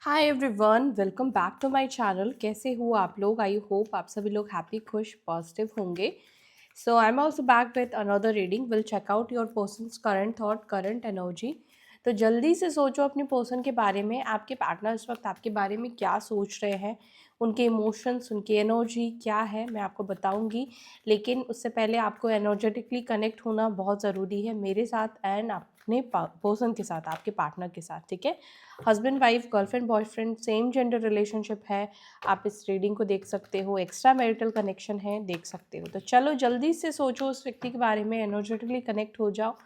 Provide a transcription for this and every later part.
Hi everyone, welcome back to my channel. कैसे हो आप लोग? आई होप आप सभी लोग हैप्पी, खुश, पॉजिटिव होंगे। So I am also back with another reading. Will check out your person's current thought, current energy. तो जल्दी से सोचो अपने पर्सन के बारे में। आपके पार्टनर इस वक्त आपके बारे में क्या सोच रहे हैं, उनके इमोशंस, उनकी एनर्जी क्या है, मैं आपको बताऊंगी। लेकिन उससे पहले आपको एनर्जेटिकली कनेक्ट होना बहुत ज़रूरी है मेरे साथ एंड अपने पर्सन के साथ, आपके पार्टनर के साथ। ठीक है, husband wife, girlfriend boyfriend, same gender relationship है, आप इस रीडिंग को देख सकते हो। एक्स्ट्रा मैरिटल कनेक्शन है, देख सकते हो। तो चलो जल्दी से सोचो उस व्यक्ति के बारे में, एनर्जेटिकली कनेक्ट हो जाओ।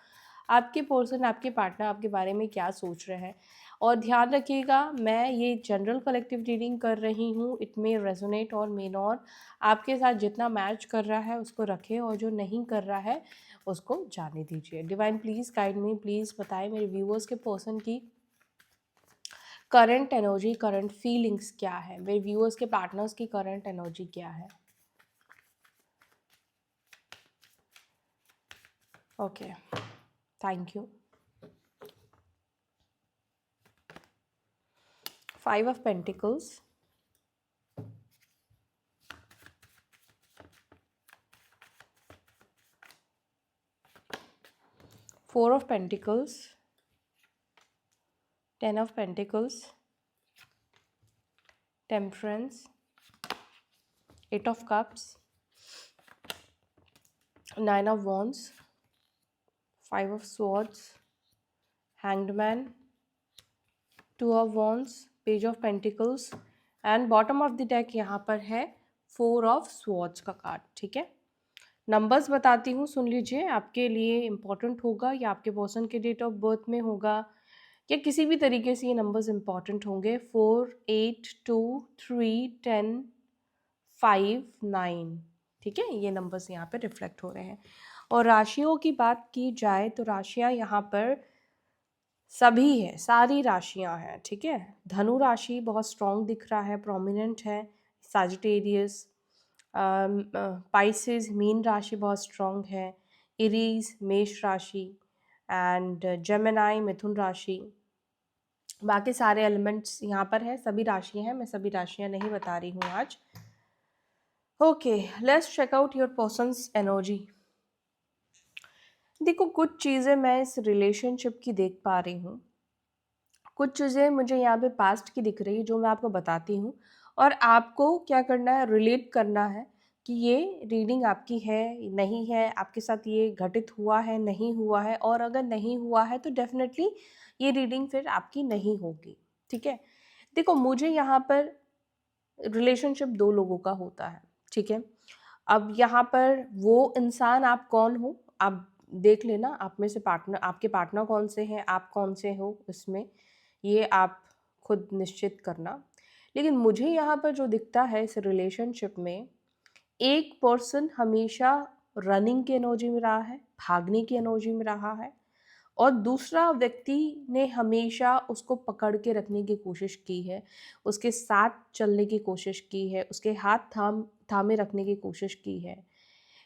आपके पर्सन, आपके पार्टनर आपके बारे में क्या सोच रहे हैं। और ध्यान रखिएगा, मैं ये जनरल कलेक्टिव रीडिंग कर रही हूँ। इट मे रेजोनेट और मे नॉट। आपके साथ जितना मैच कर रहा है उसको रखें, और जो नहीं कर रहा है उसको जाने दीजिए। Divine please guide me, please बताएं मेरे व्यूअर्स के पर्सन की करंट एनर्जी, करंट फीलिंग्स क्या है, मेरे व्यूअर्स के पार्टनर्स की करंट एनर्जी क्या है। Okay, thank you. 5 of Pentacles, 4 of Pentacles, 10 of Pentacles, Temperance, 8 of Cups, 9 of Wands, 5 of Swords, Hanged Man, 2 of Wands, Page of Pentacles and bottom of the deck यहाँ पर है 4 of Swords का card. ठीक है, numbers बताती हूँ, सुन लीजिए। आपके लिए इम्पॉर्टेंट होगा या आपके पर्सन के डेट ऑफ बर्थ में होगा या किसी भी तरीके से ये नंबर्स इम्पॉर्टेंट होंगे। 4, 8, 2, 3, 10, 5, 9। ठीक है, ये नंबर्स यहाँ पे रिफ्लेक्ट हो रहे हैं। और राशियों की बात की जाए तो राशियाँ यहाँ पर सभी है, सारी राशियाँ हैं। ठीक है, धनु राशि बहुत स्ट्रॉन्ग दिख रहा है, प्रोमिनेंट है। सजिटेरियस, पाइसेस, मीन राशि बहुत स्ट्रॉन्ग है। इरीज, मेष राशि एंड जेमिनाई, मिथुन राशि। बाकी सारे एलिमेंट्स यहाँ पर है, सभी राशियाँ हैं। मैं सभी राशियाँ नहीं बता रही हूँ आज। Okay, let's check out your persons energy. देखो, कुछ चीज़ें मैं इस रिलेशनशिप की देख पा रही हूँ, कुछ चीज़ें मुझे यहाँ पे पास्ट की दिख रही है जो मैं आपको बताती हूँ। और आपको क्या करना है, रिलेट करना है कि ये रीडिंग आपकी है नहीं है, आपके साथ ये घटित हुआ है नहीं हुआ है। और अगर नहीं हुआ है तो डेफिनेटली ये रीडिंग फिर आपकी नहीं होगी। ठीक है, देखो मुझे यहाँ पर रिलेशनशिप दो लोगों का होता है। ठीक है, अब यहाँ पर वो इंसान आप कौन हो आप देख लेना। आप में से पार्टनर, आपके पार्टनर कौन से हैं, आप कौन से हो इसमें, ये आप खुद निश्चित करना। लेकिन मुझे यहाँ पर जो दिखता है इस रिलेशनशिप में, एक पर्सन हमेशा रनिंग की एनर्जी में रहा है, भागने की एनर्जी में रहा है, और दूसरा व्यक्ति ने हमेशा उसको पकड़ के रखने की कोशिश की है, उसके साथ चलने की कोशिश की है, उसके हाथ थामे रखने की कोशिश की है।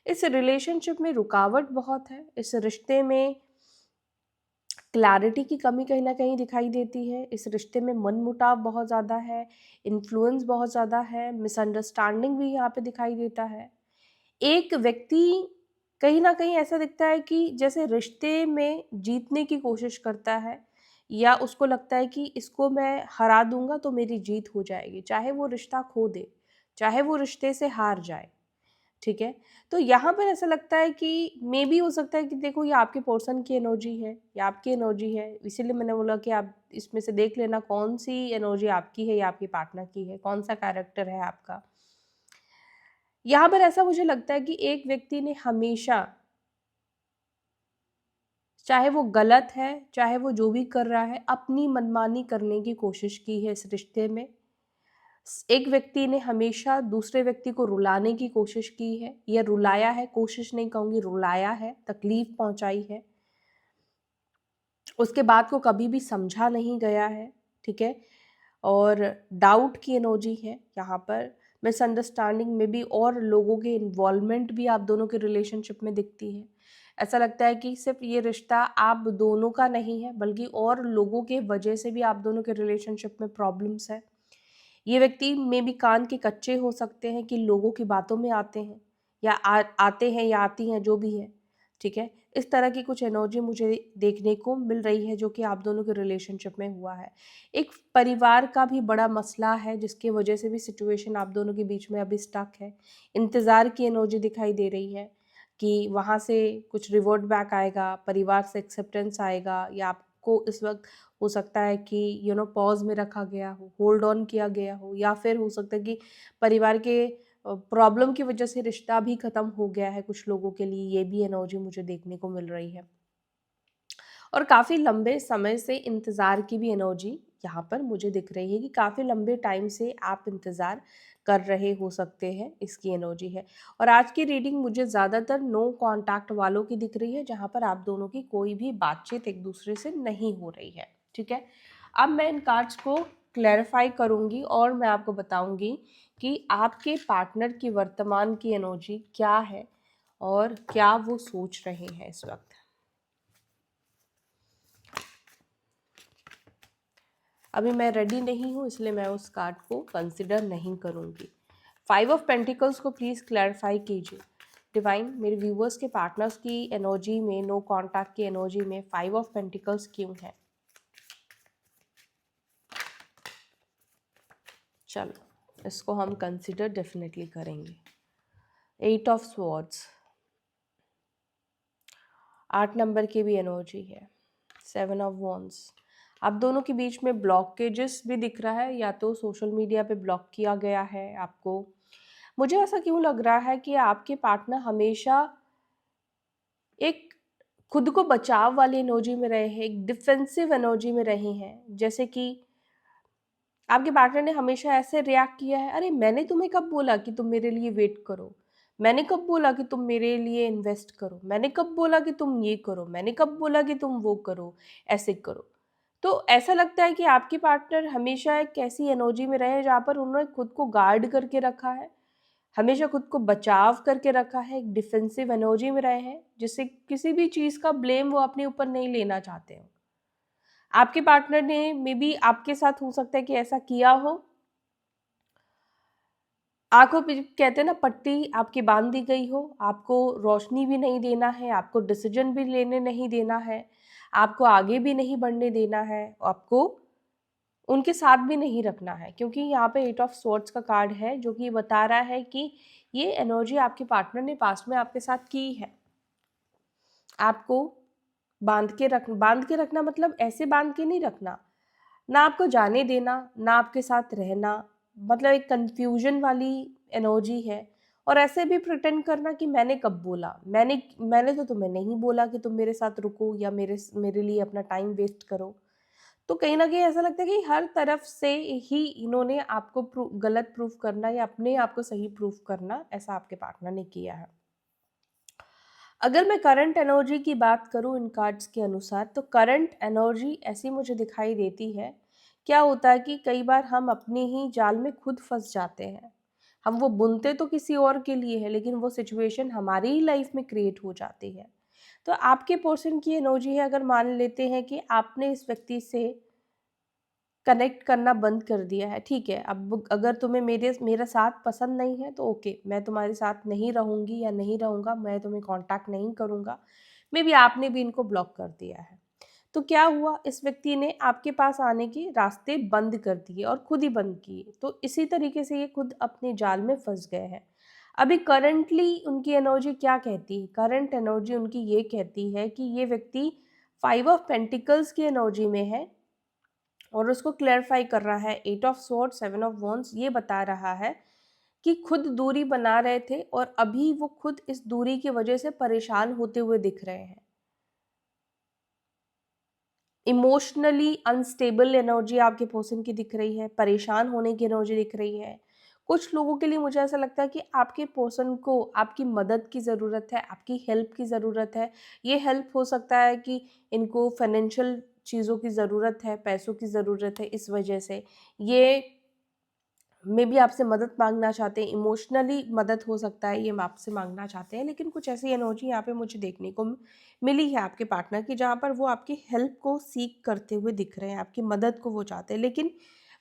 इस रिलेशनशिप में रुकावट बहुत है, इस रिश्ते में क्लैरिटी की कमी कहीं ना कहीं दिखाई देती है। इस रिश्ते में मनमुटाव बहुत ज़्यादा है, इन्फ्लुएंस बहुत ज़्यादा है, मिसअंडरस्टैंडिंग भी यहाँ पे दिखाई देता है। एक व्यक्ति कहीं ना कहीं ऐसा दिखता है कि जैसे रिश्ते में जीतने की कोशिश करता है, या उसको लगता है कि इसको मैं हरा दूंगा तो मेरी जीत हो जाएगी, चाहे वो रिश्ता खो दे, चाहे वो रिश्ते से हार जाए। ठीक है, तो यहाँ पर ऐसा लगता है कि मे बी हो सकता है कि देखो ये आपके पर्सन की एनर्जी है या आपकी एनर्जी है, इसीलिए मैंने बोला कि आप इसमें से देख लेना कौन सी एनर्जी आपकी है या आपके पार्टनर की है, कौन सा कैरेक्टर है आपका। यहाँ पर ऐसा मुझे लगता है कि एक व्यक्ति ने हमेशा, चाहे वो गलत है चाहे वो जो भी कर रहा है, अपनी मनमानी करने की कोशिश की है इस रिश्ते में। एक व्यक्ति ने हमेशा दूसरे व्यक्ति को रुलाने की कोशिश की है, या रुलाया है, कोशिश नहीं कहूँगी, रुलाया है, तकलीफ पहुंचाई है, उसके बाद को कभी भी समझा नहीं गया है। ठीक है, और डाउट की एनर्जी है यहाँ पर, मिसअंडरस्टैंडिंग में भी, और लोगों के इन्वॉल्वमेंट भी आप दोनों के रिलेशनशिप में दिखती है। ऐसा लगता है कि सिर्फ ये रिश्ता आप दोनों का नहीं है, बल्कि और लोगों के वजह से भी आप दोनों के रिलेशनशिप में प्रॉब्लम्स है। ये व्यक्ति में भी कान के कच्चे हो सकते हैं कि लोगों की बातों में आते हैं या आते हैं या आती हैं, जो भी है, ठीक है। इस तरह की कुछ एनर्जी मुझे देखने को मिल रही है जो कि आप दोनों के रिलेशनशिप में हुआ है। एक परिवार का भी बड़ा मसला है जिसकी वजह से भी सिचुएशन आप दोनों के बीच में अभी स्टक है। इंतज़ार की एनर्जी दिखाई दे रही है कि वहाँ से कुछ रिवॉर्ड बैक आएगा, परिवार से एक्सेप्टेंस आएगा, या आपको इस वक्त हो सकता है कि पॉज में रखा गया हो, होल्ड ऑन किया गया हो, या फिर हो सकता है कि परिवार के प्रॉब्लम की वजह से रिश्ता भी ख़त्म हो गया है कुछ लोगों के लिए। ये भी एनर्जी मुझे देखने को मिल रही है। और काफ़ी लंबे समय से इंतज़ार की भी एनर्जी यहाँ पर मुझे दिख रही है कि काफ़ी लंबे टाइम से आप इंतज़ार कर रहे हो सकते हैं, इसकी एनर्जी है। और आज की रीडिंग मुझे ज़्यादातर नो कांटेक्ट वालों की दिख रही है, जहाँ पर आप दोनों की कोई भी बातचीत एक दूसरे से नहीं हो रही है, ठीक है। अब मैं इन कार्ड्स को क्लैरिफाई करूँगी और मैं आपको बताऊँगी कि आपके पार्टनर की वर्तमान की एनर्जी क्या है और क्या वो सोच रहे हैं इस वक्त। अभी मैं रेडी नहीं हूँ, इसलिए मैं उस कार्ड को कंसिडर नहीं करूँगी। 5 ऑफ पेंटिकल्स को प्लीज़ क्लैरिफाई कीजिए। डिवाइन, मेरे व्यूवर्स के पार्टनर्स की एनर्जी में, नो कॉन्टैक्ट की एनर्जी में 5 ऑफ पेंटिकल्स क्यों है? चलो, इसको हम कंसिडर डेफिनेटली करेंगे। 8 ऑफ स्वॉर्ड्स, 8 नंबर की भी एनर्जी है। 7 ऑफ वॉन्ड्स, आप दोनों के बीच में ब्लॉकेजेस भी दिख रहा है, या तो सोशल मीडिया पे ब्लॉक किया गया है आपको। मुझे ऐसा क्यों लग रहा है कि आपके पार्टनर हमेशा एक खुद को बचाव वाली एनर्जी में रहे हैं, एक डिफेंसिव एनर्जी में रहे हैं। जैसे कि आपके पार्टनर ने हमेशा ऐसे रिएक्ट किया है, अरे मैंने तुम्हें कब बोला कि तुम मेरे लिए वेट करो, मैंने कब बोला कि तुम मेरे लिए इन्वेस्ट करो, मैंने कब बोला कि तुम ये करो, मैंने कब बोला कि तुम वो करो, ऐसे करो। तो ऐसा लगता है कि आपके पार्टनर हमेशा एक ऐसी एनर्जी में रहे हैं जहाँ पर उन्होंने खुद को गार्ड करके रखा है, हमेशा खुद को बचाव करके रखा है, एक डिफेंसिव एनर्जी में रहे हैं, जिससे किसी भी चीज़ का ब्लेम वो अपने ऊपर नहीं लेना चाहते हो। आपके पार्टनर ने मे बी आपके साथ हो सकता है कि ऐसा किया हो, आंखों पे कहते हैं ना पट्टी आपकी बांध दी गई हो, आपको रोशनी भी नहीं देना है, आपको डिसीजन भी लेने नहीं देना है, आपको आगे भी नहीं बढ़ने देना है, आपको उनके साथ भी नहीं रखना है। क्योंकि यहाँ पे 8 ऑफ स्वॉर्ड्स का कार्ड है जो कि बता रहा है कि ये एनर्जी आपके पार्टनर ने पास्ट में आपके साथ की है। आपको बांध के रखना मतलब ऐसे बांध के नहीं रखना, ना आपको जाने देना, ना आपके साथ रहना, मतलब एक कंफ्यूजन वाली एनर्जी है। और ऐसे भी प्रिटेंड करना कि मैंने कब बोला, मैंने तो तुम्हें नहीं बोला कि तुम मेरे साथ रुको या मेरे लिए अपना टाइम वेस्ट करो। तो कहीं ना कहीं ऐसा लगता है कि हर तरफ से ही इन्होंने आपको गलत प्रूफ करना या अपने आप को सही प्रूफ करना, ऐसा आपके पार्टनर ने किया है। अगर मैं करंट एनर्जी की बात करूं इन कार्ड्स के अनुसार, तो करंट एनर्जी ऐसी मुझे दिखाई देती है। क्या होता है कि कई बार हम अपने ही जाल में खुद फंस जाते हैं। हम वो बुनते तो किसी और के लिए है, लेकिन वो सिचुएशन हमारी ही लाइफ में क्रिएट हो जाती है। तो आपके पर्सन की एनर्जी है, अगर मान लेते हैं कि आपने इस व्यक्ति से कनेक्ट करना बंद कर दिया है, ठीक है, अब अगर तुम्हें मेरा साथ पसंद नहीं है तो ओके, मैं तुम्हारे साथ नहीं रहूँगी या नहीं रहूँगा, मैं तुम्हें कांटेक्ट नहीं करूँगा। मे बी आपने भी इनको ब्लॉक कर दिया है। तो क्या हुआ, इस व्यक्ति ने आपके पास आने के रास्ते बंद कर दिए और खुद ही बंद किए। तो इसी तरीके से ये खुद अपने जाल में फंस गए हैं। अभी करंटली उनकी एनर्जी क्या कहती है? करंट एनर्जी उनकी ये कहती है कि ये व्यक्ति 5 ऑफ पेंटिकल्स की एनर्जी में है और उसको क्लैरिफाई कर रहा है। 8 ऑफ स्वॉर्ड, 7 ऑफ वॉन्ड्स ये बता रहा है कि खुद दूरी बना रहे थे और अभी वो खुद इस दूरी की वजह से परेशान होते हुए दिख रहे हैं। इमोशनली अनस्टेबल एनर्जी आपके पर्सन की दिख रही है, परेशान होने की एनर्जी दिख रही है। कुछ लोगों के लिए मुझे ऐसा लगता है कि आपके पर्सन को आपकी मदद की ज़रूरत है, आपकी हेल्प की ज़रूरत है। ये हेल्प हो सकता है कि इनको फाइनेंशियल चीज़ों की ज़रूरत है, पैसों की ज़रूरत है, इस वजह से ये मे बी आपसे मदद मांगना चाहते हैं, इमोशनली मदद हो सकता है ये आपसे मांगना चाहते हैं, लेकिन कुछ ऐसी एनर्जी यहाँ पे मुझे देखने को मिली है आपके पार्टनर की, जहाँ पर वो आपकी हेल्प को सीख करते हुए दिख रहे हैं, आपकी मदद को वो चाहते हैं, लेकिन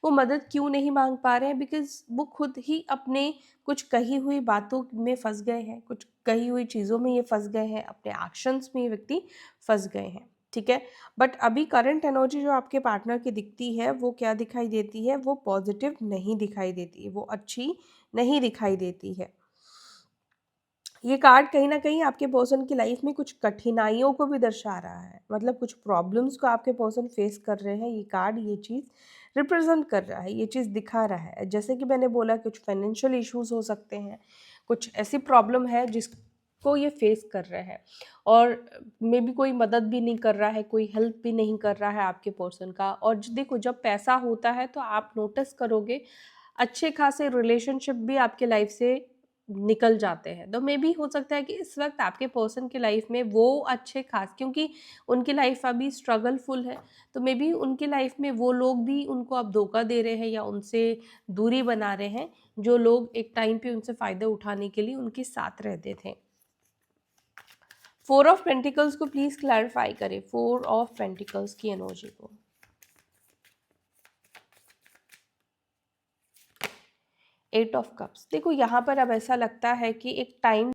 वो मदद क्यों नहीं मांग पा रहे हैं? बिकॉज वो खुद ही अपने कुछ कही हुई बातों में फंस गए हैं, कुछ कही हुई चीज़ों में ये फंस गए हैं, अपने एक्शंस में ये व्यक्ति फंस गए हैं, ठीक है। बट अभी करंट एनर्जी जो आपके पार्टनर की दिखती है वो क्या दिखाई देती है? वो पॉजिटिव नहीं दिखाई देती है, वो अच्छी नहीं दिखाई देती है। ये कार्ड कहीं ना कहीं आपके पर्सन की लाइफ में कुछ कठिनाइयों को भी दर्शा रहा है, मतलब कुछ प्रॉब्लम्स को आपके पर्सन फेस कर रहे हैं। ये कार्ड ये चीज़ रिप्रेजेंट कर रहा है, ये चीज़ दिखा रहा है। जैसे कि मैंने बोला, कुछ फाइनेंशियल इश्यूज हो सकते हैं, कुछ ऐसी प्रॉब्लम है जिसको ये फेस कर रहे हैं, और मे बी कोई मदद भी नहीं कर रहा है, कोई हेल्प भी नहीं कर रहा है आपके पर्सन का। और देखो, जब पैसा होता है तो आप नोटिस करोगे अच्छे खासे रिलेशनशिप भी आपके लाइफ से निकल जाते हैं। तो मे बी हो सकता है कि इस वक्त आपके पर्सन की लाइफ में वो अच्छे खास, क्योंकि उनकी लाइफ अभी स्ट्रगलफुल है, तो मे बी उनकी लाइफ में वो लोग भी उनको अब धोखा दे रहे हैं या उनसे दूरी बना रहे हैं, जो लोग एक टाइम पे उनसे फ़ायदा उठाने के लिए उनके साथ रहते थे। 4 ऑफ पेंटिकल्स को प्लीज़ क्लैरिफाई करें, 4 ऑफ पेंटिकल्स की एनर्जी को। 8 ऑफ कप्स। देखो यहाँ पर अब ऐसा लगता है कि एक टाइम,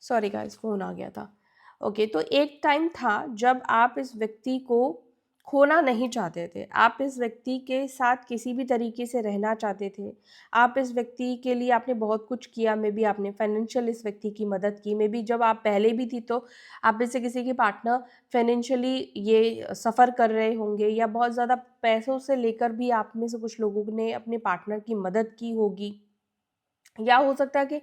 सॉरी गाइस फ़ोन आ गया था। ओके, तो एक टाइम था जब आप इस व्यक्ति को खोना नहीं चाहते थे, आप इस व्यक्ति के साथ किसी भी तरीके से रहना चाहते थे, आप इस व्यक्ति के लिए आपने बहुत कुछ किया, मे बी आपने फाइनेंशियल इस व्यक्ति की मदद की, मे बी जब आप पहले भी थी तो आप में से किसी के पार्टनर फाइनेंशियली ये सफ़र कर रहे होंगे, या बहुत ज़्यादा पैसों से लेकर भी आप में से कुछ लोगों ने अपने पार्टनर की मदद की होगी, या हो सकता है कि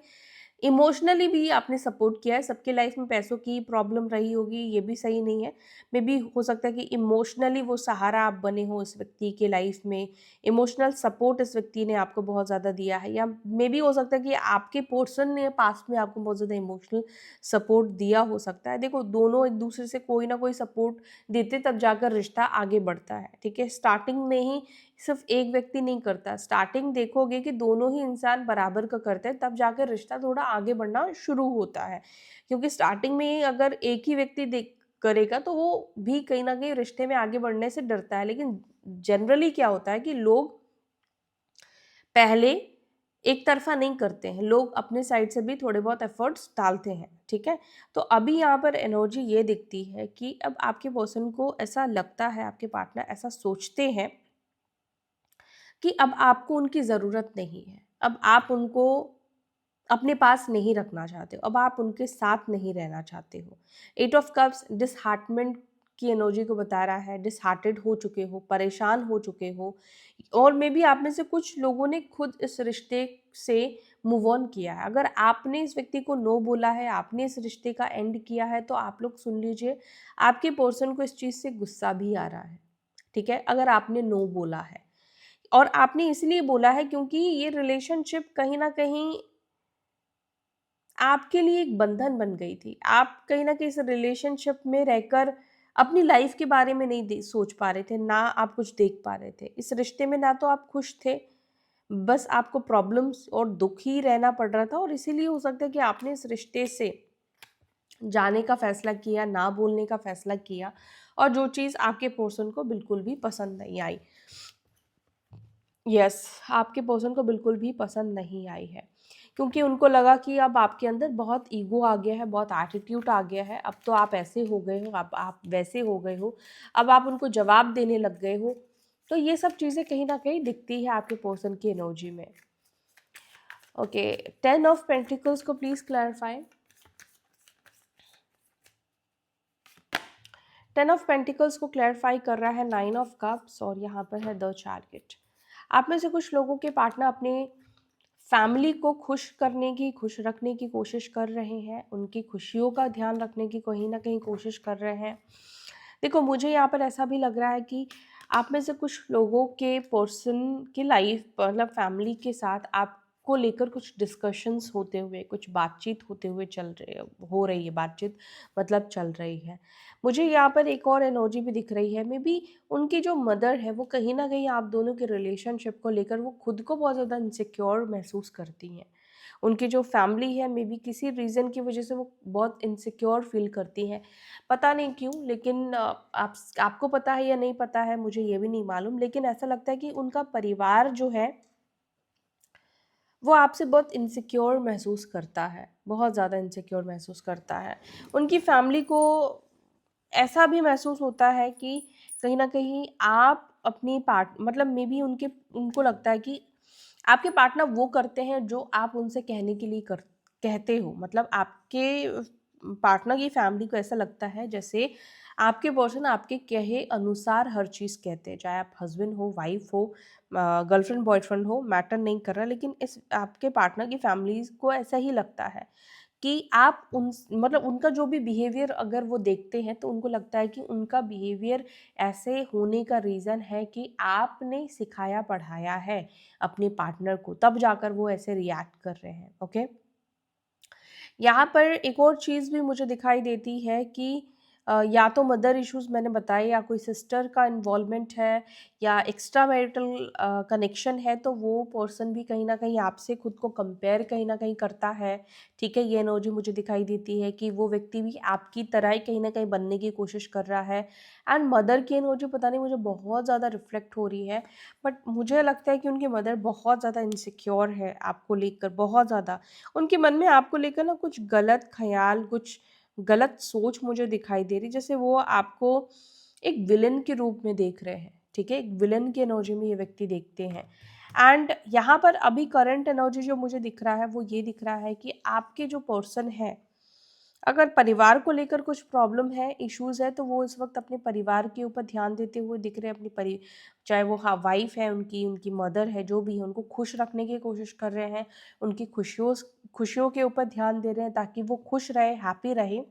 इमोशनली भी आपने सपोर्ट किया है। सबके लाइफ में पैसों की प्रॉब्लम रही होगी, ये भी सही नहीं है। मे बी हो सकता है कि इमोशनली वो सहारा आप बने हो इस व्यक्ति के लाइफ में, इमोशनल सपोर्ट इस व्यक्ति ने आपको बहुत ज़्यादा दिया है, या मे बी हो सकता है कि आपके पर्सन ने पास्ट में आपको बहुत ज़्यादा इमोशनल सपोर्ट दिया हो सकता है। देखो, दोनों एक दूसरे से कोई ना कोई सपोर्ट देते तब जाकर रिश्ता आगे बढ़ता है, ठीक है। स्टार्टिंग में ही सिर्फ एक व्यक्ति नहीं करता, स्टार्टिंग देखोगे कि दोनों ही इंसान बराबर का करते हैं, तब जाकर रिश्ता थोड़ा आगे बढ़ना शुरू होता है। क्योंकि स्टार्टिंग में ही अगर एक ही व्यक्ति देख करेगा तो वो भी कहीं ना कहीं रिश्ते में आगे बढ़ने से डरता है। लेकिन जनरली क्या होता है कि लोग पहले एक तरफा नहीं करते हैं, लोग अपने साइड से भी थोड़े बहुत एफर्ट्स डालते हैं, ठीक है। तो अभी यहाँ पर एनर्जी ये दिखती है कि अब आपके पर्सन को ऐसा लगता है, आपके पार्टनर ऐसा सोचते हैं कि अब आपको उनकी ज़रूरत नहीं है, अब आप उनको अपने पास नहीं रखना चाहते हो, अब आप उनके साथ नहीं रहना चाहते हो। 8 ऑफ कप्स डिसहार्टमेंट की एनर्जी को बता रहा है, डिसहार्टेड हो चुके हो, परेशान हो चुके हो, और मे बी आप में से कुछ लोगों ने खुद इस रिश्ते से मूव ऑन किया है। अगर आपने इस व्यक्ति को नो बोला है, आपने इस रिश्ते का एंड किया है, तो आप लोग सुन लीजिए, आपके पर्सन को इस चीज़ से गुस्सा भी आ रहा है, ठीक है। अगर आपने नो बोला है, और आपने इसलिए बोला है क्योंकि ये रिलेशनशिप कहीं ना कहीं आपके लिए एक बंधन बन गई थी। आप कहीं न कहीं इस रिलेशनशिप में रहकर अपनी लाइफ के बारे में नहीं सोच पा रहे थे, ना आप कुछ देख पा रहे थे। इस रिश्ते में ना तो आप खुश थे, बस आपको प्रॉब्लम्स और दुःख ही रहना पड़ रहा था, और इसीलिए हो सकता है कि आपने इस रिश्ते से जाने का फ़ैसला किया, ना बोलने का फ़ैसला किया, और जो चीज़ आपके पर्सन को बिल्कुल भी पसंद नहीं आई। यस, आपके पर्सन को बिल्कुल भी पसंद नहीं आई है, क्योंकि उनको लगा कि अब आपके अंदर बहुत ईगो आ गया है, बहुत एटीट्यूड आ गया है, अब तो आप ऐसे हो गए हो, अब आप वैसे हो गए हो, अब आप उनको जवाब देने लग गए हो। तो ये सब चीज़ें कहीं ना कहीं दिखती है आपके पर्सन की एनर्जी में। ओके, 10 ऑफ पेंटिकल्स को प्लीज़ क्लैरिफाई। 10 ऑफ पेंटिकल्स को क्लैरिफाई कर रहा है 9 ऑफ कप्स, और यहाँ पर है द चैरियट। आप में से कुछ लोगों के पार्टनर अपने फैमिली को खुश करने की, खुश रखने की कोशिश कर रहे हैं, उनकी खुशियों का ध्यान रखने की कहीं ना कहीं कोशिश कर रहे हैं। देखो, मुझे यहाँ पर ऐसा भी लग रहा है कि आप में से कुछ लोगों के पर्सन की लाइफ, मतलब फैमिली के साथ आप को लेकर कुछ डिस्कशंस होते हुए, कुछ बातचीत होते हुए हो रही है बातचीत, मतलब चल रही है। मुझे यहाँ पर एक और एनर्जी भी दिख रही है, मे बी उनकी जो मदर है वो कहीं न कहीं आप दोनों के रिलेशनशिप को लेकर वो खुद को बहुत ज़्यादा इनसिक्योर महसूस करती हैं। उनकी जो फैमिली है मे बी किसी रीज़न की वजह से वो बहुत इनसिक्योर फ़ील करती हैं। पता नहीं क्यों, लेकिन आपको पता है या नहीं पता है मुझे ये भी नहीं मालूम, लेकिन ऐसा लगता है कि उनका परिवार जो है वो आपसे बहुत इनसिक्योर महसूस करता है, बहुत ज़्यादा इनसिक्योर महसूस करता है। उनकी फैमिली को ऐसा भी महसूस होता है कि कहीं न कहीं आप अपनी मतलब मे बी उनको लगता है कि आपके पार्टनर वो करते हैं जो आप उनसे कहने के लिए कहते हो। मतलब आपके पार्टनर की फैमिली को ऐसा लगता है जैसे आपके पर्सन आपके कहे अनुसार हर चीज़ कहते हैं, चाहे आप हस्बैंड हो, वाइफ हो, गर्लफ्रेंड बॉयफ्रेंड हो, मैटर नहीं कर रहा, लेकिन इस आपके पार्टनर की फैमिलीज़ को ऐसा ही लगता है कि आप मतलब उनका जो भी बिहेवियर अगर वो देखते हैं तो उनको लगता है कि उनका बिहेवियर ऐसे होने का रीज़न है कि आपने सिखाया पढ़ाया है अपने पार्टनर को, तब जाकर वो ऐसे रिएक्ट कर रहे हैं। ओके, यहाँ पर एक और चीज़ भी मुझे दिखाई देती है कि या तो मदर इश्यूज़ मैंने बताए, या कोई सिस्टर का इन्वॉल्वमेंट है, या एक्स्ट्रा मैरिटल कनेक्शन है, तो वो पर्सन भी कहीं न कहीं आपसे खुद को कंपेयर कहीं न कहीं करता है, ठीक है? ये एनर्जी मुझे दिखाई देती है कि वो व्यक्ति भी आपकी तरह ही कहीं न कहीं बनने की कोशिश कर रहा है। एंड मदर की एनर्जी पता नहीं मुझे बहुत ज़्यादा रिफ्लेक्ट हो रही है, बट मुझे लगता है कि उनकी मदर बहुत ज़्यादा इनसिक्योर है आपको लेकर, बहुत ज़्यादा। उनके मन में आपको लेकर ना कुछ गलत ख़्याल, कुछ गलत सोच मुझे दिखाई दे रही, जैसे वो आपको एक विलेन के रूप में देख रहे हैं, ठीक है? एक विलेन की एनर्जी में ये व्यक्ति देखते हैं। एंड यहाँ पर अभी करंट एनर्जी जो मुझे दिख रहा है वो ये दिख रहा है कि आपके जो पर्सन है, अगर परिवार को लेकर कुछ प्रॉब्लम है, इश्यूज़ है, तो वो इस वक़्त अपने परिवार के ऊपर ध्यान देते हुए दिख रहे हैं। चाहे वो वाइफ़ है उनकी, उनकी मदर है, जो भी है, उनको खुश रखने की कोशिश कर रहे हैं। उनकी खुशियों के ऊपर ध्यान दे रहे हैं ताकि वो खुश रहे, हैप्पी रहे।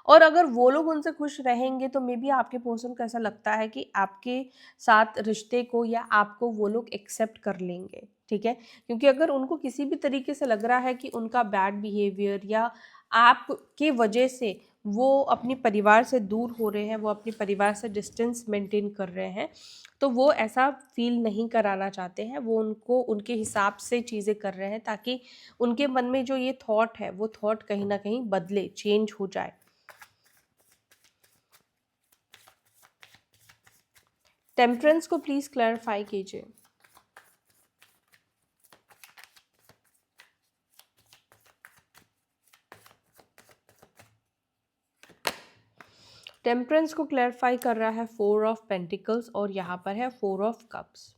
और अगर वो लोग उनसे खुश रहेंगे तो मे बी आपके पर्सन को ऐसा लगता है कि आपके साथ रिश्ते को या आपको वो लोग एक्सेप्ट कर लेंगे, ठीक है? क्योंकि अगर उनको किसी भी तरीके से लग रहा है कि उनका बैड बिहेवियर या आपके वजह से वो अपने परिवार से दूर हो रहे हैं, वो अपने परिवार से डिस्टेंस मेंटेन कर रहे हैं, तो वो ऐसा फील नहीं कराना चाहते हैं। वो उनको उनके हिसाब से चीज़ें कर रहे हैं ताकि उनके मन में जो ये थॉट है, वो थॉट कहीं न कहीं बदले, चेंज हो जाए। टेम्परेंस को प्लीज़ क्लैरिफाई कीजिए। टेम्परेंस को क्लैरिफाई कर रहा है 4 ऑफ पेंटिकल्स, और यहाँ पर है 4 ऑफ कप्स।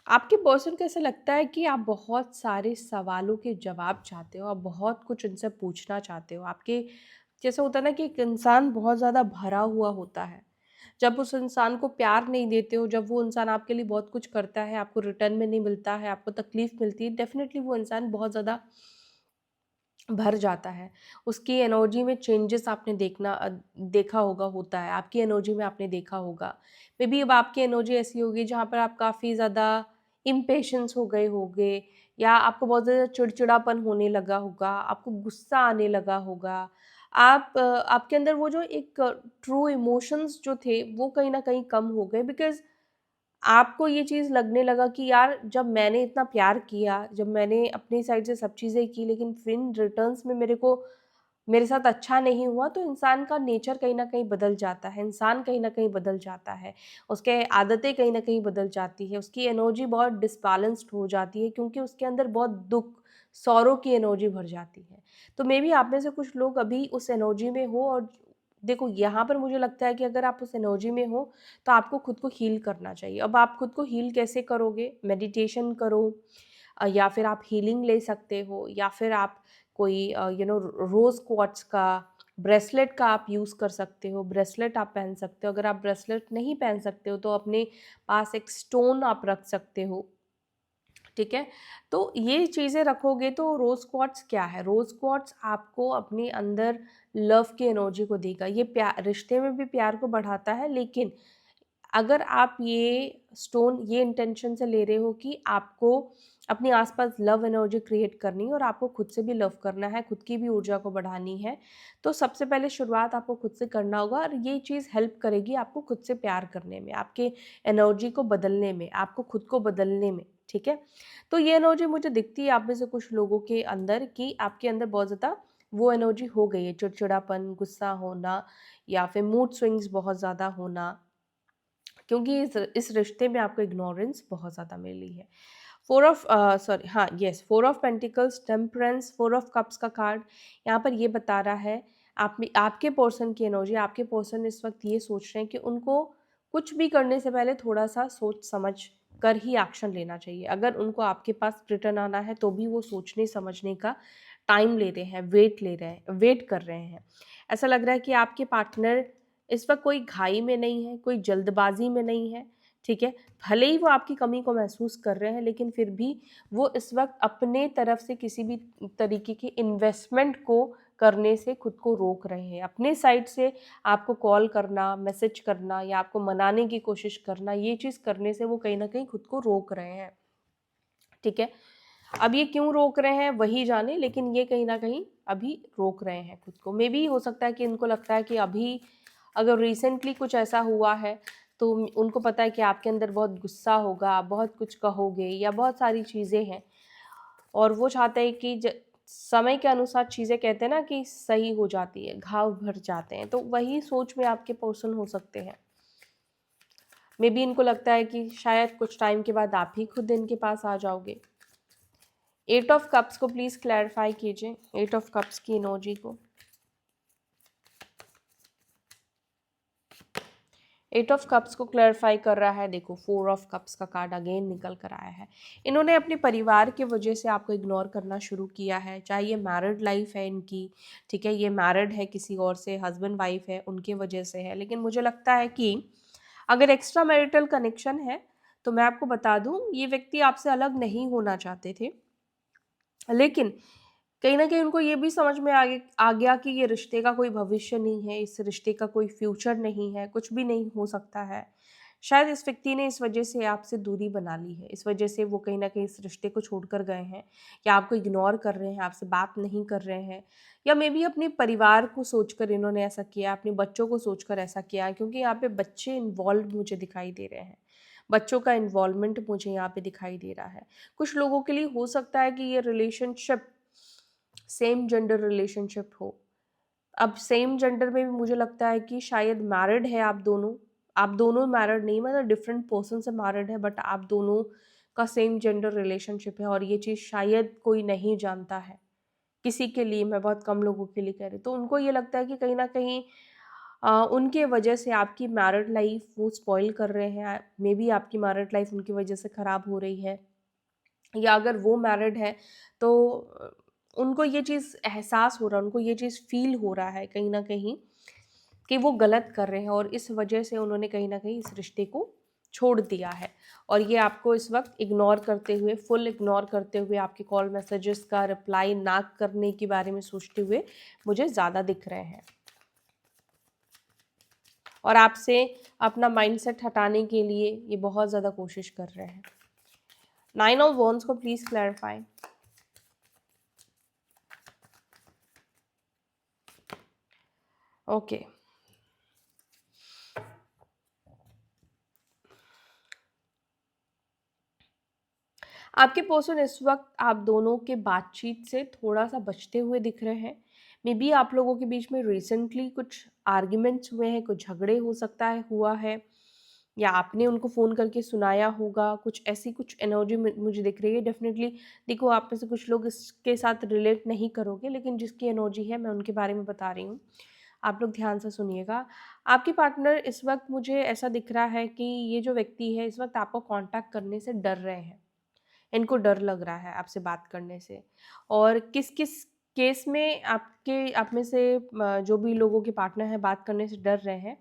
आपके पर्सन को ऐसा लगता है कि आप बहुत सारे सवालों के जवाब चाहते हो, आप बहुत कुछ उनसे पूछना चाहते हो। आपके जैसे होता है ना कि एक इंसान बहुत ज़्यादा भरा हुआ होता है, जब उस इंसान को प्यार नहीं देते हो, जब वो इंसान आपके लिए बहुत कुछ करता है, आपको रिटर्न में नहीं मिलता है, आपको तकलीफ़ मिलती है, डेफ़िनेटली वो इंसान बहुत ज़्यादा भर जाता है। उसकी एनर्जी में चेंजेस आपने देखा होगा, होता है, आपकी एनर्जी में आपने देखा होगा। मे बी अब आपकी एनर्जी ऐसी होगी जहाँ पर आप काफ़ी ज़्यादा इम्पेशेंस हो गए होंगे, या आपको बहुत ज़्यादा चिड़चिड़ापन होने लगा होगा, आपको गुस्सा आने लगा होगा। आपके अंदर वो जो एक ट्रू इमोशंस जो थे वो कहीं न कहीं कम हो गए, बिकॉज़ आपको ये चीज़ लगने लगा कि यार जब मैंने इतना प्यार किया, जब मैंने अपनी साइड से सब चीज़ें की, लेकिन फिर रिटर्न्स में मेरे साथ अच्छा नहीं हुआ, तो इंसान का नेचर कहीं न कहीं बदल जाता है, इंसान कहीं न कहीं बदल जाता है, उसके आदतें कहीं न कहीं बदल जाती है, उसकी एनर्जी बहुत डिसबैलेंस्ड हो जाती है क्योंकि उसके अंदर बहुत दुःख, सॉरो की एनर्जी भर जाती है। तो मेबी आप में से कुछ लोग अभी उस एनर्जी में हो, और देखो यहाँ पर मुझे लगता है कि अगर आप उस एनर्जी में हो तो आपको खुद को हील करना चाहिए। अब आप खुद को हील कैसे करोगे? मेडिटेशन करो, या फिर आप हीलिंग ले सकते हो, या फिर आप कोई रोज़ क्वार्ट्ज का ब्रेसलेट का आप यूज़ कर सकते हो, ब्रेसलेट आप पहन सकते हो। अगर आप ब्रेसलेट नहीं पहन सकते हो तो अपने पास एक स्टोन आप रख सकते हो, ठीक है। तो ये चीज़ें रखोगे तो रोज़ क्वार्ट्स क्या है, रोज़ क्वार्ट्स आपको अपने अंदर लव की एनर्जी को देगा। ये प्यार, रिश्ते में भी प्यार को बढ़ाता है, लेकिन अगर आप ये स्टोन ये इंटेंशन से ले रहे हो कि आपको अपने आसपास लव एनर्जी क्रिएट करनी है और आपको खुद से भी लव करना है, खुद की भी ऊर्जा को बढ़ानी है, तो सबसे पहले शुरुआत आपको खुद से करना होगा और ये चीज़ हेल्प करेगी आपको खुद से प्यार करने में, आपके एनर्जी को बदलने में, आपको खुद को बदलने में, ठीक है। तो ये एनर्जी मुझे दिखती है आप में से कुछ लोगों के अंदर कि आपके अंदर बहुत ज़्यादा वो एनर्जी हो गई है, चिड़चिड़ापन, गुस्सा होना या फिर मूड स्विंग्स बहुत ज़्यादा होना, क्योंकि इस रिश्ते में आपको इग्नोरेंस बहुत ज़्यादा मिली है। Four of pentacles, temperance, four of cups का कार्ड यहाँ पर ये बता रहा है आप में आपके पर्सन की एनर्जी, आपके पर्सन इस वक्त ये सोच रहे हैं कि उनको कुछ भी करने से पहले थोड़ा सा सोच समझ कर ही एक्शन लेना चाहिए। अगर उनको आपके पास रिटर्न आना है तो भी वो सोचने समझने का टाइम ले रहे हैं, वेट कर रहे हैं। ऐसा लग रहा है कि आपके पार्टनर इस वक्त कोई घाई में नहीं है, कोई जल्दबाजी में नहीं है, ठीक है। भले ही वो आपकी कमी को महसूस कर रहे हैं, लेकिन फिर भी वो इस वक्त अपने तरफ से किसी भी तरीके की इन्वेस्टमेंट को करने से खुद को रोक रहे हैं। अपने साइड से आपको कॉल करना, मैसेज करना या आपको मनाने की कोशिश करना, ये चीज़ करने से वो कहीं ना कहीं खुद को रोक रहे हैं, ठीक है। अब ये क्यों रोक रहे हैं वही जाने, लेकिन ये कहीं ना कहीं अभी रोक रहे हैं खुद को। मे भी हो सकता है कि इनको लगता है कि अभी अगर रिसेंटली कुछ ऐसा हुआ है तो उनको पता है कि आपके अंदर बहुत गुस्सा होगा, आप बहुत कुछ कहोगे या बहुत सारी चीज़ें हैं, और वो चाहते हैं कि समय के अनुसार चीज़ें, कहते हैं ना कि सही हो जाती है, घाव भर जाते हैं, तो वही सोच में आपके पर्सन हो सकते हैं। मे बी इनको लगता है कि शायद कुछ टाइम के बाद आप ही खुद इनके पास आ जाओगे। एट ऑफ कप्स को प्लीज क्लैरिफाई कीजिए, एट ऑफ कप्स की एनर्जी को। एट ऑफ कप्स को क्लैरिफाई कर रहा है, देखो फोर ऑफ कप्स का कार्ड अगेन निकल कर आया है। इन्होंने अपने परिवार की वजह से आपको इग्नोर करना शुरू किया है, चाहे ये मैरिड लाइफ है इनकी, ठीक है, ये मैरिड है किसी और से, हस्बैंड वाइफ है, उनके वजह से है। लेकिन मुझे लगता है कि अगर एक्स्ट्रा मैरिटल कनेक्शन है तो मैं आपको बता दूं, ये व्यक्ति आपसे अलग नहीं होना चाहते थे, लेकिन कहीं ना कहीं उनको ये भी समझ में आ गया कि ये रिश्ते का कोई भविष्य नहीं है, इस रिश्ते का कोई फ्यूचर नहीं है, कुछ भी नहीं हो सकता है। शायद इस व्यक्ति ने इस वजह से आपसे दूरी बना ली है, इस वजह से वो कहीं ना कहीं इस रिश्ते को छोड़कर गए हैं, या आपको इग्नोर कर रहे हैं, आपसे बात नहीं कर रहे हैं, या मे बी अपने परिवार को सोचकर इन्होंने ऐसा किया, अपने बच्चों को सोचकर ऐसा किया, क्योंकि यहाँ पे बच्चे इन्वॉल्व मुझे दिखाई दे रहे हैं, बच्चों का इन्वॉल्वमेंट मुझे यहाँ पे दिखाई दे रहा है। कुछ लोगों के लिए हो सकता है कि ये रिलेशनशिप सेम जेंडर रिलेशनशिप हो। अब सेम जेंडर में भी मुझे लगता है कि शायद मैरिड है आप दोनों मैरिड नहीं, मतलब डिफरेंट पर्सन से मैरिड है, बट आप दोनों का सेम जेंडर रिलेशनशिप है, और ये चीज़ शायद कोई नहीं जानता है किसी के लिए, मैं बहुत कम लोगों के लिए कह रही, तो उनको ये लगता है कि कहीं ना कहीं उनके वजह से आपकी मैरिड लाइफ वो स्पॉइल कर रहे हैं, मे बी आपकी मैरिड लाइफ उनकी वजह से ख़राब हो रही है, या अगर वो मैरिड है तो उनको ये चीज़ एहसास हो रहा है, उनको ये चीज़ फील हो रहा है कहीं ना कहीं कि वो गलत कर रहे हैं, और इस वजह से उन्होंने कहीं ना कहीं इस रिश्ते को छोड़ दिया है, और ये आपको इस वक्त इग्नोर करते हुए, फुल इग्नोर करते हुए, आपके कॉल मैसेजेस का रिप्लाई ना करने के बारे में सोचते हुए मुझे ज़्यादा दिख रहे हैं, और आपसे अपना माइंडसेट हटाने के लिए ये बहुत ज़्यादा कोशिश कर रहे हैं। नाइन ऑफ वॉन्ड्स को प्लीज क्लैरिफाई। ओके, आपके पर्सन इस वक्त आप दोनों के बातचीत से थोड़ा सा बचते हुए दिख रहे हैं। मे बी आप लोगों के बीच में रिसेंटली कुछ आर्ग्यूमेंट्स हुए हैं, कुछ झगड़े हो सकता है हुआ है, या आपने उनको फ़ोन करके सुनाया होगा, कुछ ऐसी कुछ एनर्जी मुझे दिख रही है। डेफिनेटली देखो, आप में से कुछ लोग इसके साथ रिलेट नहीं करोगे, लेकिन जिसकी एनर्जी है मैं उनके बारे में बता रही हूँ, आप लोग ध्यान से सुनिएगा। आपकी पार्टनर इस वक्त मुझे ऐसा दिख रहा है कि ये जो व्यक्ति है इस वक्त आपको कांटेक्ट करने से डर रहे हैं, इनको डर लग रहा है आपसे बात करने से। और किस किस केस में आप में से जो भी लोगों के पार्टनर हैं बात करने से डर रहे हैं,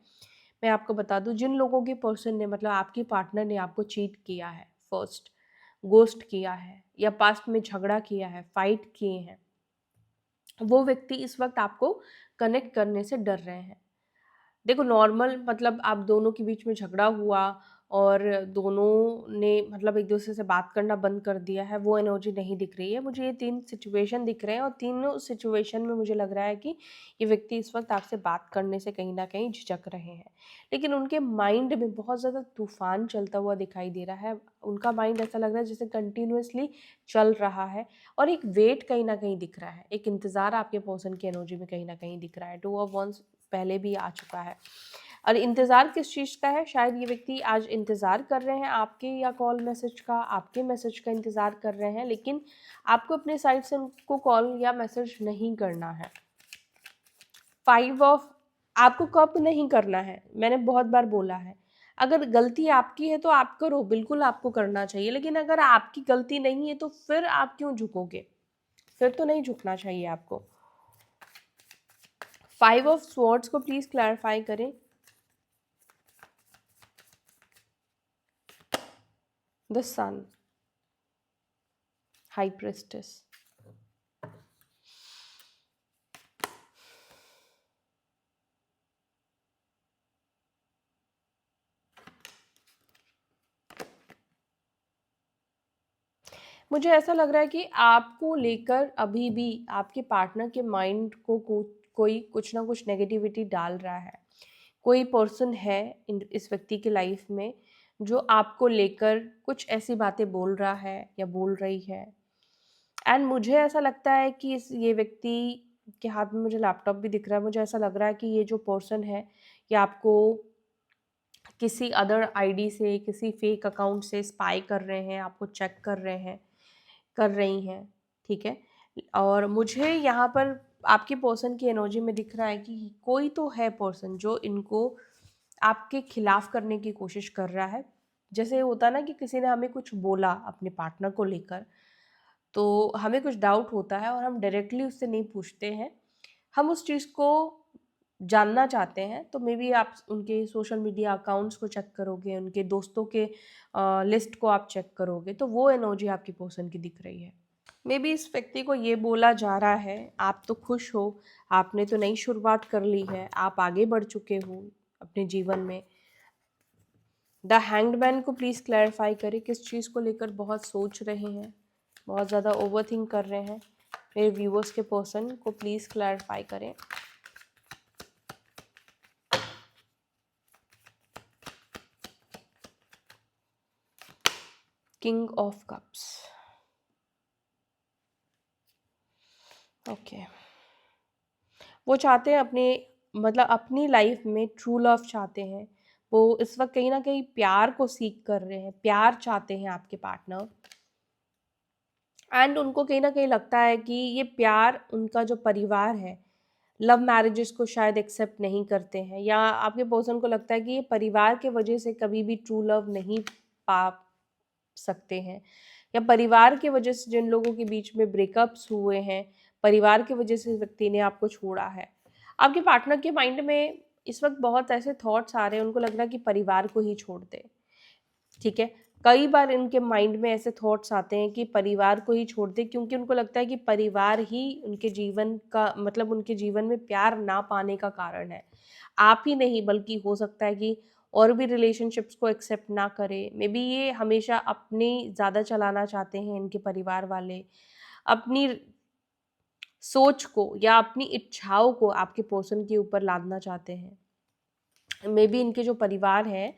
मैं आपको बता दूं, जिन लोगों के पर्सन ने, मतलब आपकी पार्टनर ने आपको चीट किया है फर्स्ट, गोस्ट किया है या पास्ट में झगड़ा किया है, फाइट किए हैं, वो व्यक्ति इस वक्त आपको कनेक्ट करने से डर रहे हैं। देखो नॉर्मल मतलब आप दोनों के बीच में झगड़ा हुआ और दोनों ने मतलब एक दूसरे से बात करना बंद कर दिया है, वो एनर्जी नहीं दिख रही है मुझे। ये 3 सिचुएशन दिख रहे हैं और तीनों सिचुएशन में मुझे लग रहा है कि ये व्यक्ति इस वक्त आपसे बात करने से कहीं ना कहीं झिझक रहे हैं, लेकिन उनके माइंड में बहुत ज़्यादा तूफान चलता हुआ दिखाई दे रहा है। उनका माइंड ऐसा लग रहा है जैसे कंटिन्यूअसली चल रहा है और एक वेट कहीं ना कहीं दिख रहा है, एक इंतज़ार आपके पर्सन की एनर्जी में कहीं ना कहीं दिख रहा है। 2 ऑफ वंस पहले भी आ चुका है और इंतज़ार किस चीज़ का है, शायद ये व्यक्ति आज इंतज़ार कर रहे हैं आपके या कॉल मैसेज का, आपके मैसेज का इंतज़ार कर रहे हैं, लेकिन आपको अपने साइड से उनको कॉल या मैसेज नहीं करना है। 5 ऑफ आपको कब नहीं करना है, मैंने बहुत बार बोला है, अगर गलती आपकी है तो आप करो, बिल्कुल आपको करना चाहिए, लेकिन अगर आपकी गलती नहीं है तो फिर आप क्यों झुकोगे, फिर तो नहीं झुकना चाहिए आपको। 5 ऑफ स्वॉर्ड्स को प्लीज क्लैरिफाई करें। द सन, हाई प्रिस्टेस, मुझे ऐसा लग रहा है कि आपको लेकर अभी भी आपके पार्टनर के माइंड को कोई कुछ ना कुछ नेगेटिविटी डाल रहा है। कोई पर्सन है इस व्यक्ति की लाइफ में जो आपको लेकर कुछ ऐसी बातें बोल रहा है या बोल रही है। एंड मुझे ऐसा लगता है कि ये व्यक्ति के हाथ में मुझे लैपटॉप भी दिख रहा है। मुझे ऐसा लग रहा है कि ये जो पर्सन है ये आपको किसी अदर आईडी से, किसी फेक अकाउंट से स्पाई कर रहे हैं, आपको चेक कर रहे हैं, कर रही हैं, ठीक है। और मुझे यहाँ पर आपके पर्सन की एनर्जी में दिख रहा है कि कोई तो है पर्सन जो इनको आपके खिलाफ करने की कोशिश कर रहा है। जैसे होता ना कि किसी ने हमें कुछ बोला अपने पार्टनर को लेकर, तो हमें कुछ डाउट होता है और हम डायरेक्टली उससे नहीं पूछते हैं, हम उस चीज़ को जानना चाहते हैं। तो मे बी आप उनके सोशल मीडिया अकाउंट्स को चेक करोगे, उनके दोस्तों के लिस्ट को आप चेक करोगे, तो वो एनर्जी आपकी पर्सन की दिख रही है। मे बी इस व्यक्ति को ये बोला जा रहा है आप तो खुश हो, आपने तो नई शुरुआत कर ली है, आप आगे बढ़ चुके हो अपने जीवन में। द हैंग्ड मैन को प्लीज़ क्लैरिफाई करें, किस चीज़ को लेकर बहुत सोच रहे हैं, बहुत ज़्यादा ओवरथिंक कर रहे हैं। मेरे व्यूअर्स के पर्सन को प्लीज़ क्लैरिफाई करें। King of cups, okay. वो चाहते हैं अपने मतलब अपनी लाइफ में ट्रू लव चाहते हैं। वो इस वक्त कहीं ना कहीं प्यार को सीख कर रहे हैं, प्यार चाहते हैं आपके पार्टनर। एंड उनको कहीं ना कहीं लगता है कि ये प्यार उनका जो परिवार है, लव मैरिजेस को शायद एक्सेप्ट नहीं करते हैं, या आपके पर्सन को लगता है कि ये परिवार के वजह से कभी भी ट्रू लव नहीं पा सकते हैं, या परिवार के वजह से जिन लोगों के बीच में ब्रेकअप्स हुए हैं, परिवार की वजह से इस व्यक्ति ने आपको छोड़ा है। आपके पार्टनर के माइंड में इस वक्त बहुत ऐसे थॉट्स आ रहे हैं, उनको लग रहा है कि परिवार को ही छोड़ दे, ठीक है। कई बार इनके माइंड में ऐसे थॉट्स आते हैं कि परिवार को ही छोड़ दे, क्योंकि उनको लगता है कि परिवार ही उनके जीवन का मतलब उनके जीवन में प्यार ना पाने का कारण है। आप ही नहीं बल्कि हो सकता है कि और भी रिलेशनशिप्स को एक्सेप्ट ना करे। मे बी ये हमेशा अपनी ज़्यादा चलाना चाहते हैं इनके परिवार वाले, अपनी सोच को या अपनी इच्छाओं को आपके पर्सन के ऊपर लादना चाहते हैं। मे बी इनके जो परिवार है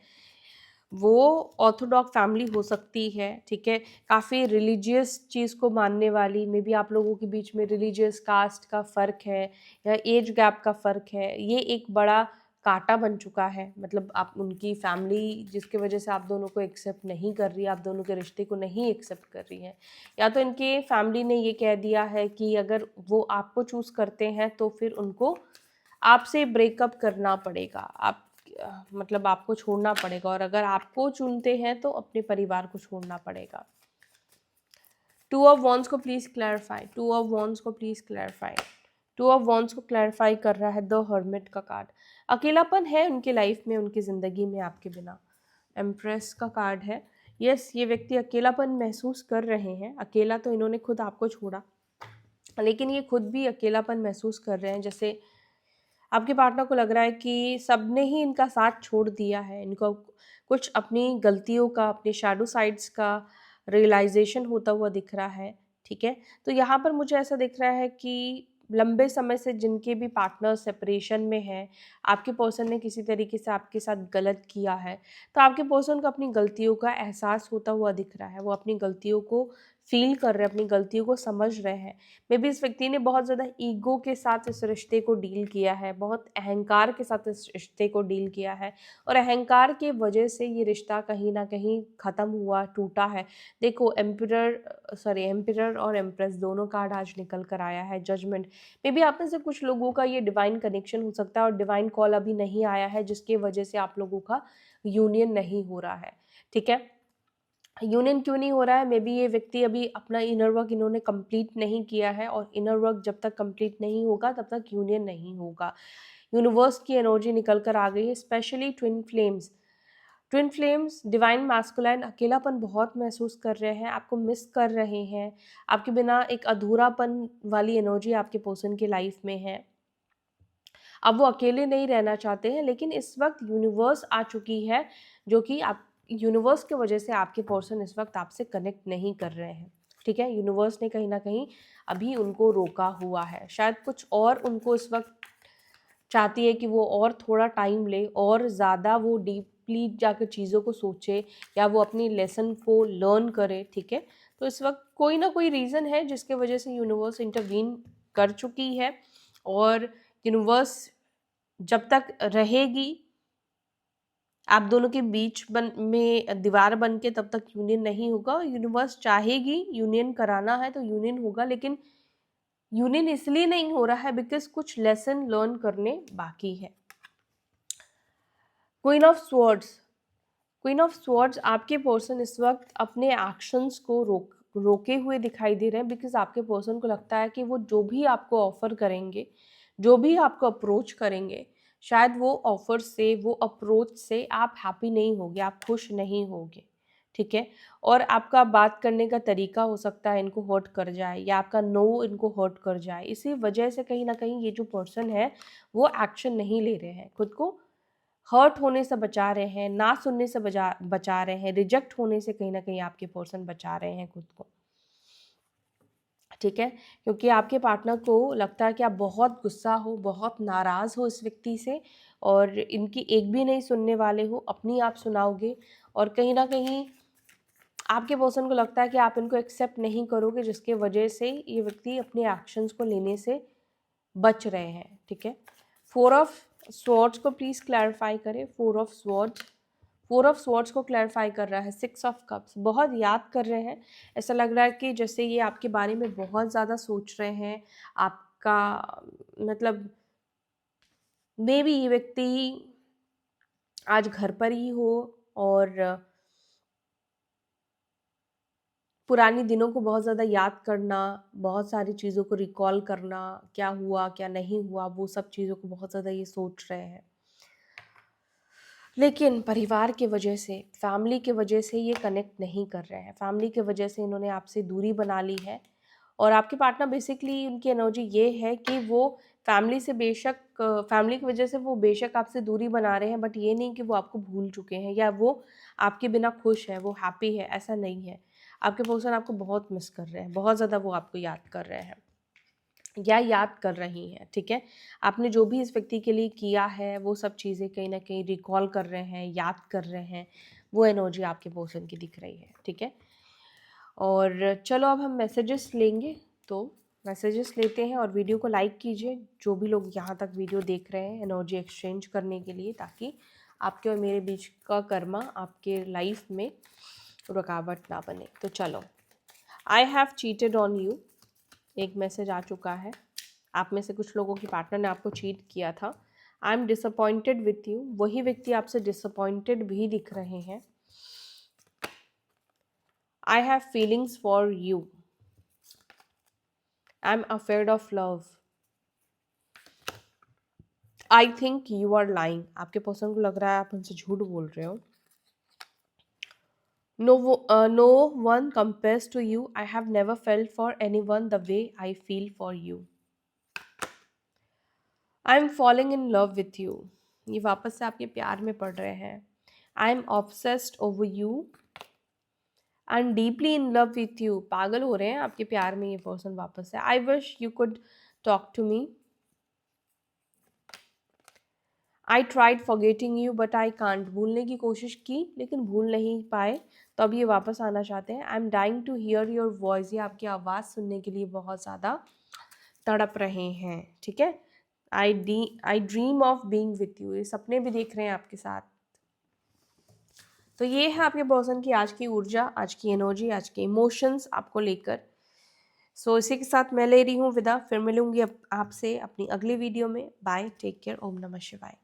वो ऑर्थोडॉक्स फैमिली हो सकती है, ठीक है, काफ़ी रिलीजियस चीज़ को मानने वाली। मे बी आप लोगों के बीच में रिलीजियस कास्ट का फ़र्क है या एज गैप का फ़र्क है, ये एक बड़ा कांटा बन चुका है। मतलब आप उनकी फैमिली जिसकी वजह से आप दोनों को एक्सेप्ट नहीं कर रही, आप दोनों के रिश्ते को नहीं एक्सेप्ट कर रही है, या तो इनके फैमिली ने ये कह दिया है कि अगर वो आपको चूज़ करते हैं तो फिर उनको आपसे ब्रेकअप करना पड़ेगा, आप मतलब आपको छोड़ना पड़ेगा, और अगर आपको चुनते हैं तो अपने परिवार को छोड़ना पड़ेगा। 2 ऑफ वॉन्ड्स को प्लीज क्लैरिफाई, 2 ऑफ वॉन्ड्स को प्लीज क्लैरिफाई। 2 ऑफ वॉन्ड्स को क्लैरिफाई कर रहा है द हर्मिट का कार्ड। अकेलापन है उनकी लाइफ में, उनकी ज़िंदगी में आपके बिना। एम्प्रेस का कार्ड है, यस, ये व्यक्ति अकेलापन महसूस कर रहे हैं। अकेला तो इन्होंने खुद आपको छोड़ा, लेकिन ये खुद भी अकेलापन महसूस कर रहे हैं। जैसे आपके पार्टनर को लग रहा है कि सबने ही इनका साथ छोड़ दिया है। इनको कुछ अपनी गलतियों का, अपने शैडो साइड्स का रियलाइजेशन होता हुआ दिख रहा है, ठीक है? तो यहाँ पर मुझे ऐसा दिख रहा है कि लंबे समय से जिनके भी पार्टनर सेपरेशन में हैं, आपके पर्सन ने किसी तरीके से आपके साथ गलत किया है, तो आपके पर्सन को अपनी गलतियों का एहसास होता हुआ दिख रहा है। वो अपनी गलतियों को फ़ील कर रहे हैं, अपनी गलतियों को समझ रहे हैं। मे बी इस व्यक्ति ने बहुत ज़्यादा ईगो के साथ इस रिश्ते को डील किया है, बहुत अहंकार के साथ इस रिश्ते को डील किया है, और अहंकार की वजह से ये रिश्ता कहीं न कहीं ख़त्म हुआ, टूटा है। देखो, एम्परर और एम्प्रेस दोनों कार्ड आज निकल कर आया है, जजमेंट। मे बी आप में से कुछ लोगों का ये डिवाइन कनेक्शन हो सकता है और डिवाइन कॉल अभी नहीं आया है, जिसकी वजह से आप लोगों का यूनियन नहीं हो रहा है, ठीक है? यूनियन क्यों नहीं हो रहा है? मे बी ये व्यक्ति अभी अपना इनर वर्क इन्होंने कंप्लीट नहीं किया है, और इनर वर्क जब तक कंप्लीट नहीं होगा तब तक यूनियन नहीं होगा। यूनिवर्स की एनर्जी निकल कर आ गई है, specially twin flames. Twin flames, divine masculine अकेलापन बहुत महसूस कर रहे हैं, आपको मिस कर रहे हैं। आपके बिना एक अधूरापन वाली एनर्जी आपके पर्सन की लाइफ में है। अब वो अकेले नहीं रहना चाहते हैं, लेकिन इस वक्त यूनिवर्स आ चुकी है, जो कि आप यूनिवर्स की वजह से आपके पर्सन इस वक्त आपसे कनेक्ट नहीं कर रहे हैं, ठीक है? यूनिवर्स ने कहीं ना कहीं अभी उनको रोका हुआ है। शायद कुछ और उनको इस वक्त चाहती है कि वो और थोड़ा टाइम ले, और ज़्यादा वो डीपली जाकर चीज़ों को सोचे, या वो अपनी लेसन को लर्न करे, ठीक है? तो इस वक्त कोई ना कोई रीज़न है जिसके वजह से यूनिवर्स इंटरवीन कर चुकी है, और यूनिवर्स जब तक रहेगी आप दोनों के बीच में दीवार बन के, तब तक यूनियन नहीं होगा। यूनिवर्स चाहेगी यूनियन कराना है तो यूनियन होगा, लेकिन यूनियन इसलिए नहीं हो रहा है बिकॉज कुछ लेसन लर्न करने बाकी है। Queen of swords, queen of swords, आपके पर्सन इस वक्त अपने एक्शंस को रोके हुए दिखाई दे रहे हैं, बिकॉज आपके पर्सन को लगता है कि वो जो भी आपको ऑफर करेंगे, जो भी आपको अप्रोच करेंगे, शायद वो ऑफर से, वो अप्रोच से आप हैप्पी नहीं होगे, आप खुश नहीं होगे, ठीक है? और आपका बात करने का तरीका हो सकता है इनको हर्ट कर जाए, या आपका नो इनको हर्ट कर जाए। इसी वजह से कहीं ना कहीं ये जो पर्सन है वो एक्शन नहीं ले रहे हैं, खुद को हर्ट होने से बचा रहे हैं, ना सुनने से बचा रहे हैं, रिजेक्ट होने से कहीं ना कहीं आपके पर्सन बचा रहे हैं खुद को, ठीक है? क्योंकि आपके पार्टनर को लगता है कि आप बहुत गुस्सा हो, बहुत नाराज़ हो इस व्यक्ति से, और इनकी एक भी नहीं सुनने वाले हो, अपनी आप सुनाओगे, और कहीं ना कहीं आपके पर्सन को लगता है कि आप इनको एक्सेप्ट नहीं करोगे, जिसके वजह से ये व्यक्ति अपने एक्शंस को लेने से बच रहे हैं, ठीक है? फोर ऑफ स्वॉर्ड्स को प्लीज़ क्लैरिफाई करें। फोर ऑफ स्वॉर्ड्स को क्लैरिफाई कर रहा है। सिक्स ऑफ कप्स, बहुत याद कर रहे हैं। ऐसा लग रहा है कि जैसे ये आपके बारे में बहुत ज़्यादा सोच रहे हैं। आपका मतलब मे बी ये व्यक्ति आज घर पर ही हो, और पुरानी दिनों को बहुत ज़्यादा याद करना, बहुत सारी चीज़ों को रिकॉल करना, क्या हुआ क्या नहीं हुआ, वो सब चीज़ों को बहुत ज़्यादा ये सोच रहे हैं। लेकिन परिवार की वजह से, फैमिली की वजह से ये कनेक्ट नहीं कर रहे हैं। फैमिली की वजह से इन्होंने आपसे दूरी बना ली है, और आपके पार्टनर बेसिकली उनकी एनर्जी ये है कि वो फैमिली से बेशक फैमिली की वजह से वो बेशक आपसे दूरी बना रहे हैं, बट ये नहीं कि वो आपको भूल चुके हैं या वो आपके बिना खुश है, वो हैप्पी है, ऐसा नहीं है। आपके पर्सन आपको बहुत मिस कर रहे हैं, बहुत ज़्यादा वो आपको याद कर रहे हैं या याद कर रही हैं, ठीक है? आपने जो भी इस व्यक्ति के लिए किया है वो सब चीज़ें कहीं ना कहीं रिकॉल कर रहे हैं, याद कर रहे हैं। वो एनर्जी आपके पर्सन की दिख रही है, ठीक है? और चलो अब हम मैसेजेस लेंगे, तो मैसेजेस लेते हैं, और वीडियो को लाइक कीजिए जो भी लोग यहाँ तक वीडियो देख रहे हैं, एनर्जी एक्सचेंज करने के लिए, ताकि आपके और मेरे बीच का कर्मा आपके लाइफ में रुकावट ना बने। तो चलो, I have cheated on you, एक मैसेज आ चुका है। आप में से कुछ लोगों की पार्टनर ने आपको चीट किया था। I am disappointed with you, वही व्यक्ति आपसे डिसअपॉइंटेड भी दिख रहे हैं। I have feelings for you, I am afraid of love, I think you are lying, आपके पर्सन को लग रहा है आप उनसे झूठ बोल रहे हो। No one compares to you. I have never felt for anyone the way I feel for you. I am following in love with you, ये वापस से आपके प्यार में पड़ रहे हैं. I am obsessed over you. I am deeply in love with you, पागल हो रहे हैं आपके प्यार में ये पर्सन वापस से. I wish you could talk to me. I tried forgetting you but I can't, भूलने की कोशिश की लेकिन भूल नहीं पाए, तो अब ये वापस आना चाहते हैं. I am dying to hear your voice, ये आपकी आवाज़ सुनने के लिए बहुत ज़्यादा तड़प रहे हैं. ठीक है. आई dream of being with you, ये सपने भी देख रहे हैं आपके साथ. तो ये है आपके पर्सन की आज की ऊर्जा, आज की एनर्जी, आज के इमोशंस आपको लेकर. सो इसी के साथ मैं ले रही हूँ विदा. फिर मिलूंगी आपसे अपनी अगली वीडियो में. बाय, टेक केयर, ओम नमः शिवाय.